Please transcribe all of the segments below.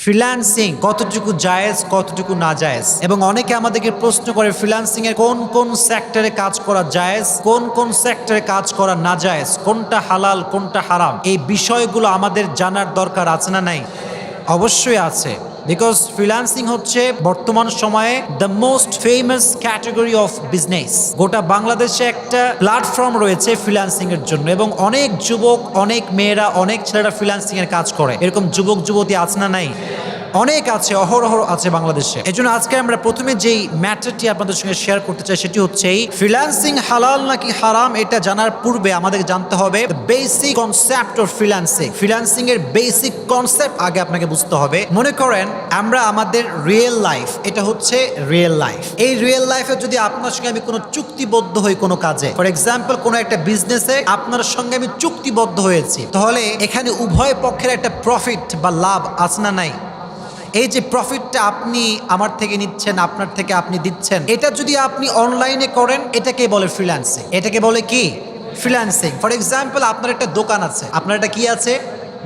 Freelancing কতটুকু জায়েজ কতটুকু না জায়েজ, এবং অনেকে আমাদেরকে প্রশ্ন করে ফ্রিল্যান্সিং এর কোন কোন সেক্টরে কাজ করা জায়েজ, কোন কোন সেক্টরে কাজ করা না জায়েজ, কোনটা হালাল কোনটা হারাম। এই বিষয়গুলো আমাদের জানার দরকার আছে না নাই? অবশ্যই আছে। বিকজ ফ্রিল্যান্সিং হচ্ছে বর্তমান সময়ে the most famous category of business. গোটা বাংলাদেশে একটা প্ল্যাটফর্ম রয়েছে ফ্রিল্যান্সিং এর জন্য, এবং অনেক যুবক, অনেক মেয়েরা, অনেক ছেলেরা ফ্রিল্যান্সিং এর কাজ করে। এরকম যুবক যুবতী আছে না নাই? অনেক আছে, অহরহ আছে বাংলাদেশে। এই জন্য আজকে আমরা প্রথমে যেই ম্যাটারটি আপনাদের সঙ্গে শেয়ার করতে চাই সেটি হচ্ছে এই ফ্রিল্যান্সিং হালাল নাকি হারাম। এটা জানার পূর্বে আমাদের জানতে হবে basic concept of freelancing. Freelancing এর বেসিক কনসেপ্ট আগে আপনাকে বুঝতে হবে। মনে করেন আমরা আমাদের রিয়েল লাইফ, এটা হচ্ছে রিয়েল লাইফ। এই রিয়েল লাইফে যদি আপনার সঙ্গে আমি কোনো চুক্তিবদ্ধ হই কোনো কাজে, ফর এক্সাম্পল কোনো একটা বিজনেসে আপনার সঙ্গে আমি চুক্তিবদ্ধ হয়েছি, তাহলে এখানে উভয় পক্ষের একটা প্রফিট বা লাভ আছে না নাই? এই যে প্রফিটটা আপনি আমার থেকে নিচ্ছেন, আপনার থেকে আপনি দিচ্ছেন, এটা যদি আপনি অনলাইনে করেন এটাকে বলে ফ্রিল্যান্সিং। এটাকে বলে কি? ফ্রিল্যান্সিং। ফর এক্সাম্পল আপনার একটা দোকান আছে, আপনার একটা কি আছে?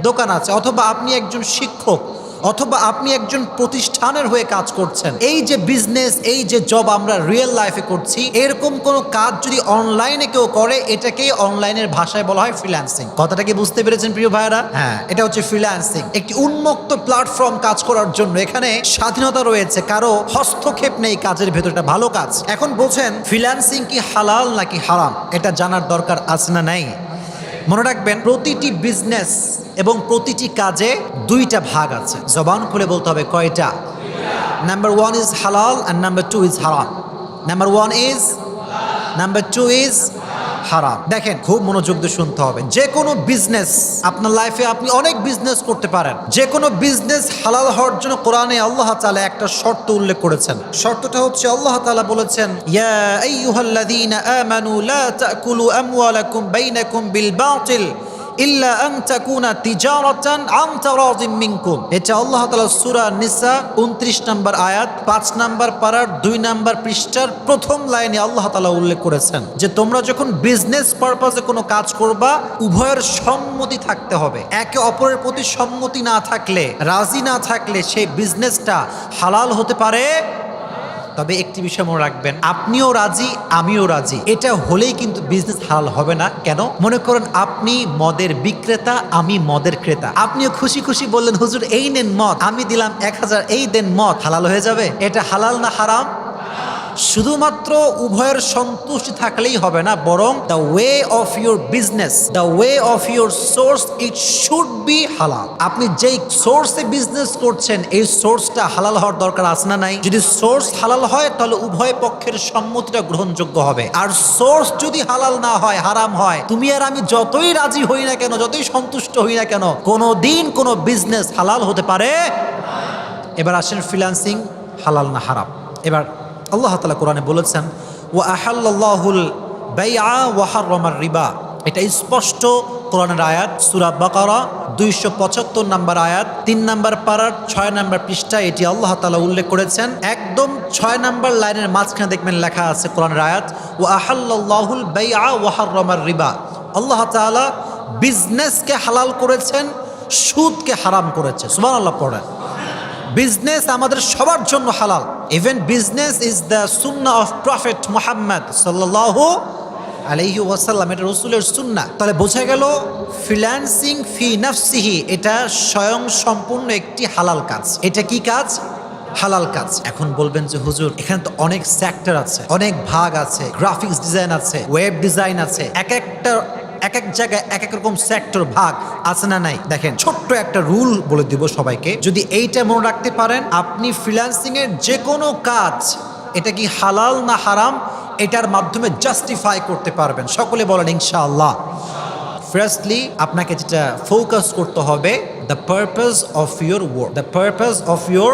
দোকান আছে, অথবা আপনি একজন শিক্ষক, অথবা আপনি একজন প্রতিষ্ঠানের হয়ে কাজ করছেন। এই যে বিজনেস, এই যে জব আমরা রিয়েল লাইফে করছি, এরকম কোন কাজ যদি অনলাইনে কেউ করে এটাকেই অনলাইনের ভাষায় বলা হয় ফ্রিল্যান্সিং। কথাটা কি বুঝতে পেরেছেন প্রিয় ভাইরা? হ্যাঁ, এটা হচ্ছে ফ্রিল্যান্সিং। একটি উন্মুক্ত প্ল্যাটফর্ম কাজ করার জন্য, এখানে স্বাধীনতা রয়েছে, কারো হস্তক্ষেপ নেই কাজের ভেতরটা। ভালো কাজ। এখন বলছেন ফ্রিল্যান্সিং কি হালাল নাকি হারাম, এটা জানার দরকার আছে না নাই? মনে রাখবেন প্রতিটি বিজনেস এবং প্রতিটি কাজে দুইটা ভাগ আছে। জবান খুলে বলতে হবে কয়টা? নাম্বার 1 ইজ হালাল and নাম্বার 2 ইজ হারাম। নাম্বার 1 ইজ, নাম্বার 2 ইজ হারাম। দেখেন, খুব মনোযোগ দিয়ে শুনতে হবে। যে কোনো বিজনেস আপনার লাইফে আপনি অনেক বিজনেস করতে পারেন। যে কোনো বিজনেস হালাল হওয়ার জন্য কোরআনে আল্লাহ তাআলা একটা শর্ত উল্লেখ করেছেন। শর্তটা হচ্ছে আল্লাহ তাআলা বলেছেন, ইয়া আইয়ুহাল্লাযীনা আমানু লা তাকুলু আমওয়ালাকুম বাইনাকুম বিল বাতিল ইল্লা আন তাকুনা তিজারাতান আন তারাদিম মিনকুম। এটা আল্লাহ তাআলা সূরা নিসা 29 নম্বর আয়াত 5 নম্বর পারার 2 নম্বর পৃষ্ঠার প্রথম লাইনে আল্লাহ তাআলা উল্লেখ করেছেন যে তোমরা যখন বিজনেস পারপাসে কোনো কাজ করবা উভয়ের সম্মতি থাকতে হবে। একে অপরের প্রতি সম্মতি না থাকলে, রাজি না থাকলে সেই বিজনেসটা হালাল হতে পারে। তবে একটি বিষয় মনে রাখবেন, আপনিও রাজি আমিও রাজি, এটা হলেই কিন্তু বিজনেস হালাল হবে না। কেন? মনে করেন আপনি মদের বিক্রেতা, আমি মদের ক্রেতা। আপনিও খুশি খুশি বললেন, হুজুর এই নেন মদ, আমি দিলাম 1000, এই দেন মদ। হালাল হয়ে যাবে? এটা হালাল না হারাম? শুধুমাত্র উভয়ের সন্তুষ্টি থাকলেই হবে না, বরং the way of your business, the way of your source, it should be হালাল। আপনি যেই সোর্সে বিজনেস করছেন এই সোর্সটা হালাল হওয়ার দরকার আছে না নাই? যদি সোর্স হালাল হয় তাহলে উভয় পক্ষের সম্মতিটা গ্রহণযোগ্য হবে। আর সোর্স যদি হালাল না হয়, হারাম হয়, তুমি আর আমি যতই রাজি হই না কেন, যতই সন্তুষ্ট হই না কেন, কোনোদিন কোনো বিজনেস হালাল হতে পারে। এবার আসেন ফ্রিল্যান্সিং হালাল না হারাম। এবার আল্লাহ তাআলা কোরআনে বলেছেন, ওয়া আহাল্লাল্লাহুল বাইআ ওয়া হাররামার রিবা। এটা স্পষ্ট কোরআনের আয়াত, সূরা বাকারা 275 নম্বর আয়াত 3 নম্বর পারার 6 নম্বর পৃষ্ঠায় এটি আল্লাহ তাআলা উল্লেখ করেছেন। একদম 6 নম্বর লাইনের মাঝখানে দেখবেন লেখা আছে কোরআনের আয়াত, ওয়া আহাল্লাল্লাহুল বাইআ ওয়া হাররামার রিবা। আল্লাহ তাআলা বিজনেসকে হালাল করেছেন, সুদকে হারাম করেছে। সুবহানাল্লাহ পড়েন। বিজনেস আমাদের সবার জন্য হালাল। Even business is the Sunnah of prophet Muhammad সাল্লাল্লাহু আলাইহি ওয়াসাল্লাম, এটা রাসূলের সুন্নাহ। তাহলে বোঝা গেল ফ্রিল্যান্সিং ফি নাফসিহি এটা স্বয়ং সম্পূর্ণ একটি হালাল কাজ। এটা কি কাজ? হালাল কাজ। এখন বলবেন যে হুজুর এখানে তো অনেক সেক্টর আছে, অনেক ভাগ আছে, গ্রাফিক্স ডিজাইন আছে, ওয়েব ডিজাইন আছে, এক এক জায়গায় এক এক রকম সেক্টর ভাগ আছে না নাই? দেখেন, ছোট্ট একটা রুল বলে দিব সবাইকে, যদি এইটা মনে রাখতে পারেন আপনি ফ্রিল্যান্সিং এর যে কোনো কাজ, এটা কি হালাল না হারাম, এটার মাধ্যমে জাস্টিফাই করতে পারবেন। সকলে বলেন ইনশাআল্লাহ। ফার্স্টলি আপনাকে যেটা ফোকাস করতে হবে, the purpose of your work, the purpose of your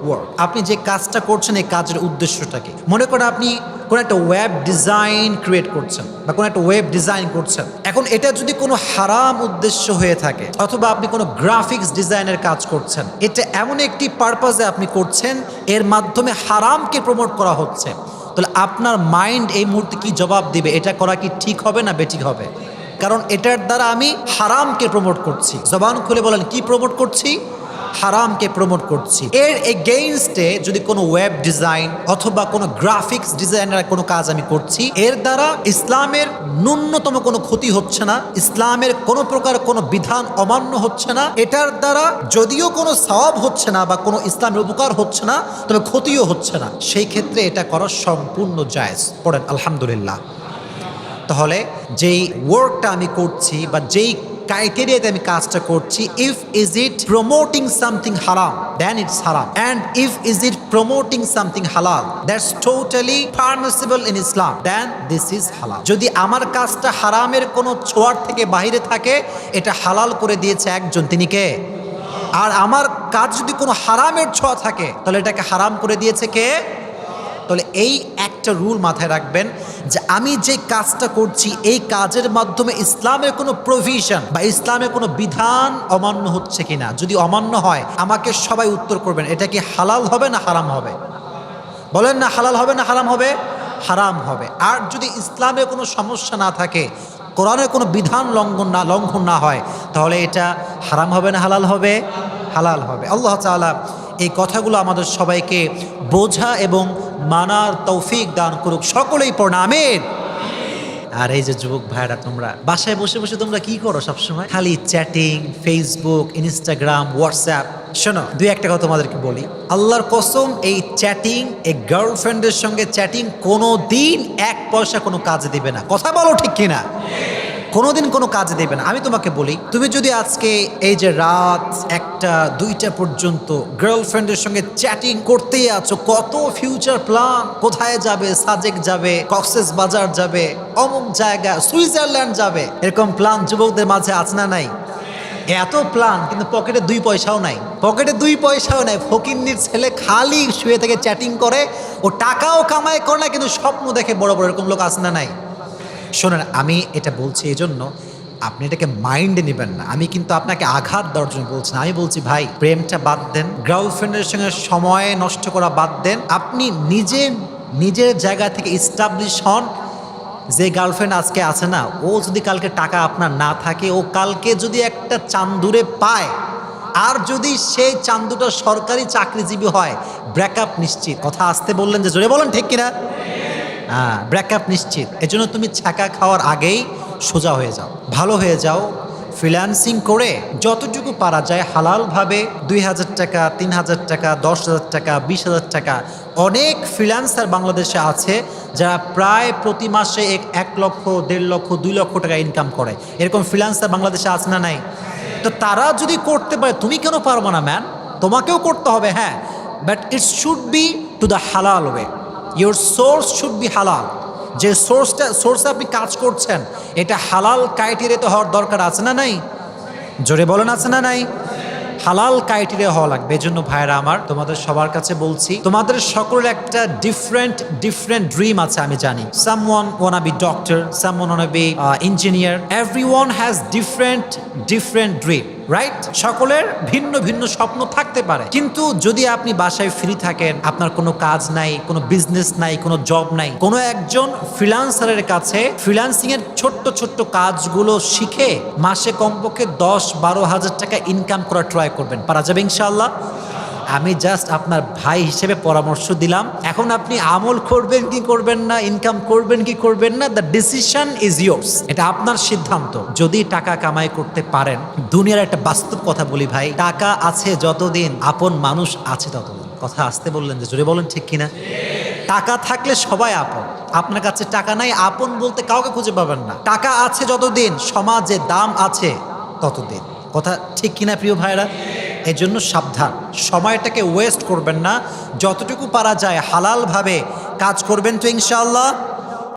work. আপনি যে কাজটা করছেন এই কাজের উদ্দেশ্যটা কি? মনে করেন আপনি কোনো একটা ওয়েব ডিজাইন ক্রিয়েট করছেন বা কোনো একটা ওয়েব ডিজাইন করছেন। এখন এটা যদি কোনো হারাম উদ্দেশ্য হয়ে থাকে, অথবা আপনি কোনো গ্রাফিক্স ডিজাইনের কাজ করছেন, এটা এমন একটি পারপাসে আপনি করছেন এর মাধ্যমে হারামকে প্রমোট করা হচ্ছে, তাহলে আপনার মাইন্ড এই মুহূর্তে কি জবাব দিবে? এটা করা কি ঠিক হবে না বেঠিক হবে? কারণ এটার দ্বারা আমি হারামকে প্রমোট করছি। জবান খুলে বলেন, কি প্রমোট করছি? হারামকে প্রমোট করছি। এর এগেইনস্টে যদি কোনো ওয়েব ডিজাইন অথবা কোনো গ্রাফিক্স ডিজাইনের কোনো কাজ আমি করছি, এর দ্বারা ইসলামের ন্যূনতম কোনো ক্ষতি হচ্ছে না, ইসলামের কোনো প্রকার কোনো বিধান অমান্য হচ্ছে না, এটার দ্বারা যদিও কোনো সওয়াব হচ্ছে না বা কোনো ইসলামের উপকার হচ্ছে না, তবে ক্ষতিও হচ্ছে না, সেই ক্ষেত্রে এটা করা সম্পূর্ণ জায়েজ। পড়েন আলহামদুলিল্লাহ। তাহলে যেই ওয়ার্কটা আমি করছি বা যেই ক্রাইটেরিয়াতে আমি কাজটা করছি, if is it promoting something haram then it's haram, and if is it promoting something halal that's totally permissible in Islam, then this is halal. যদি আমার কাজটা হারামের কোনো ছোঁয়ার থেকে বাইরে থাকে, এটা হালাল করে দিয়েছে একজন, তিনি কে? আর আমার কাজ যদি কোনো হারামের ছোঁয়া থাকে, তাহলে এটাকে হারাম করে দিয়েছে কে? তাহলে এই একটা রুল মাথায় রাখবেন যে আমি যে কাজটা করছি, এই কাজের মাধ্যমে ইসলামের কোনো প্রভিশন বা ইসলামের কোনো বিধান অমান্য হচ্ছে কিনা। যদি অমান্য হয়, আমাকে সবাই উত্তর করবেন, এটা কি হালাল হবে না হারাম হবে? বলেন না, হালাল হবে না হারাম হবে? হারাম হবে। আর যদি ইসলামের কোনো সমস্যা না থাকে, কোরআনের কোনো বিধান লঙ্ঘন না হয়, তাহলে এটা হারাম হবে না হালাল হবে? হালাল হবে। আল্লাহ তাআলা এই কথাগুলো আমাদের সবাইকে বোঝা এবং মানার তৌফিক দান করুক। সকলেই পড়না আমিন। আর এই যে যুবক ভাইরা, তোমরা বাসায় বসে বসে তোমরা কি করো সবসময়? খালি চ্যাটিং, ফেসবুক, ইনস্টাগ্রাম, হোয়াটসঅ্যাপ। শোনো, দুই একটা কথা তোমাদেরকে বলি, আল্লাহর কসম, এই চ্যাটিং, এই গার্লফ্রেন্ডের সঙ্গে চ্যাটিং কোনো দিন এক পয়সা কোনো কাজে দিবে না। কথা বলো ঠিক কিনা? কোনোদিন কোনো কাজে দেবে না। আমি তোমাকে বলি, তুমি যদি আজকে এই যে রাত 1টা 2টা পর্যন্ত গার্লফ্রেন্ডের সঙ্গে চ্যাটিং করতেই আছো, কত ফিউচার প্ল্যান, কোথায় যাবে, সাজেক যাবে, কক্সেস বাজার যাবে, অমুক জায়গা, সুইজারল্যান্ড যাবে, এরকম প্ল্যান যুবকদের মাঝে আছে না নাই? এত প্ল্যান, কিন্তু পকেটে 2 পয়সাও নাই। পকেটে 2 পয়সাও নাই। ফকিন্নির ছেলে খালি শুয়ে থেকে চ্যাটিং করে, ও টাকাও কামাই করে না, কিন্তু স্বপ্ন দেখে বড় বড়। এরকম লোক আছে না নাই? শোনেন, আমি এটা বলছি এই জন্য আপনি এটাকে মাইন্ডে নেবেন না। আমি কিন্তু আপনাকে আঘাত দেওয়ার জন্য বলছি না। আমি বলছি, ভাই, প্রেমটা বাদ দেন, গার্লফ্রেন্ডের সঙ্গে সময় নষ্ট করা বাদ দেন। আপনি নিজের জায়গা থেকে ইস্টাবলিশ হন। যে গার্লফ্রেন্ড আজকে আছে না, ও যদি কালকে টাকা আপনার না থাকে, ও কালকে যদি একটা চান্দুরে পায়, আর যদি সেই চান্দুটা সরকারি চাকরিজীবী হয়, ব্রেকআপ নিশ্চিত। কথা আসতে বললেন যে জোরে বলেন, ঠিক কিনা? হ্যাঁ, ব্রেকআপ নিশ্চিত। এজন্য তুমি ছাকা খাওয়ার আগেই সোজা হয়ে যাও, ভালো হয়ে যাও। ফ্রিল্যান্সিং করে যতটুকু পারা যায় হালালভাবে 2000 টাকা, 3000 টাকা, 10,000 টাকা, 20,000 টাকা। অনেক ফ্রিল্যান্সার বাংলাদেশে আছে যারা প্রায় প্রতি মাসে 1 লক্ষ, 1.5 লক্ষ, 2 লক্ষ টাকা ইনকাম করে। এরকম ফ্রিল্যান্সার বাংলাদেশে আছে না নাই? তো তারা যদি করতে পারে, তুমি কেন পারবো না? ম্যান, তোমাকেও করতে হবে, হ্যাঁ, but it should be to the halal way. Your source should be halal. যে সোর্সে আপনি কাজ করছেন, এটা হালাল ক্রাইটেরিয়াতে হওয়ার দরকার আছে না নাই? জোরে বলেন, আছে না নাই? হালাল ক্রাইটেরিয়া হওয়া লাগবে। এই জন্য ভাইরা আমার, তোমাদের সবার কাছে বলছি, তোমাদের সকলের একটা ডিফারেন্ট ড্রিম আছে, আমি জানি। Someone wanna be doctor, someone wanna be engineer, everyone has different dream, right? সকলের ভিন্ন ভিন্ন স্বপ্ন থাকতে পারে। কিন্তু যদি আপনি বাসায় ফ্রি থাকেন, আপনার কোনো কাজ নাই, কোনো বিজনেস নাই, কোনো জব নাই, কোনো একজন ফ্রিল্যান্সারের কাছে ফ্রিল্যান্সিং এর ছোট্ট কাজগুলো শিখে মাসে কমপক্ষে 10-12 হাজার টাকা ইনকাম করা ট্রাই করবেন। পারা যাবে ইনশাআল্লাহ। আমি জাস্ট আপনার ভাই হিসেবে পরামর্শ দিলাম। এখন আপনি আমল করবেন কি করবেন না, ইনকাম করবেন কি করবেন না, দ্য ডিসিশন ইজ ইয়োর্স। এটা আপনার সিদ্ধান্ত। যদি টাকা কামাই করতে পারেন, দুনিয়ার একটা বাস্তব কথা বলি ভাই, টাকা আছে যতদিন, আপন মানুষ আছে ততদিন। কথা আসতে বললেন যে জোরে বলেন, ঠিক কিনা? টাকা থাকলে সবাই আপন। আপনার কাছে টাকা নাই, আপন বলতে কাউকে খুঁজে পাবেন না। টাকা আছে যতদিন, সমাজে দাম আছে ততদিন। কথা ঠিক কিনা প্রিয় ভাইরা? এই জন্য সাবধান, সময়টাকে ওয়েস্ট করবেন না। যতটুকু পারা যায় হালালভাবে কাজ করবেন তো ইনশাআল্লাহ।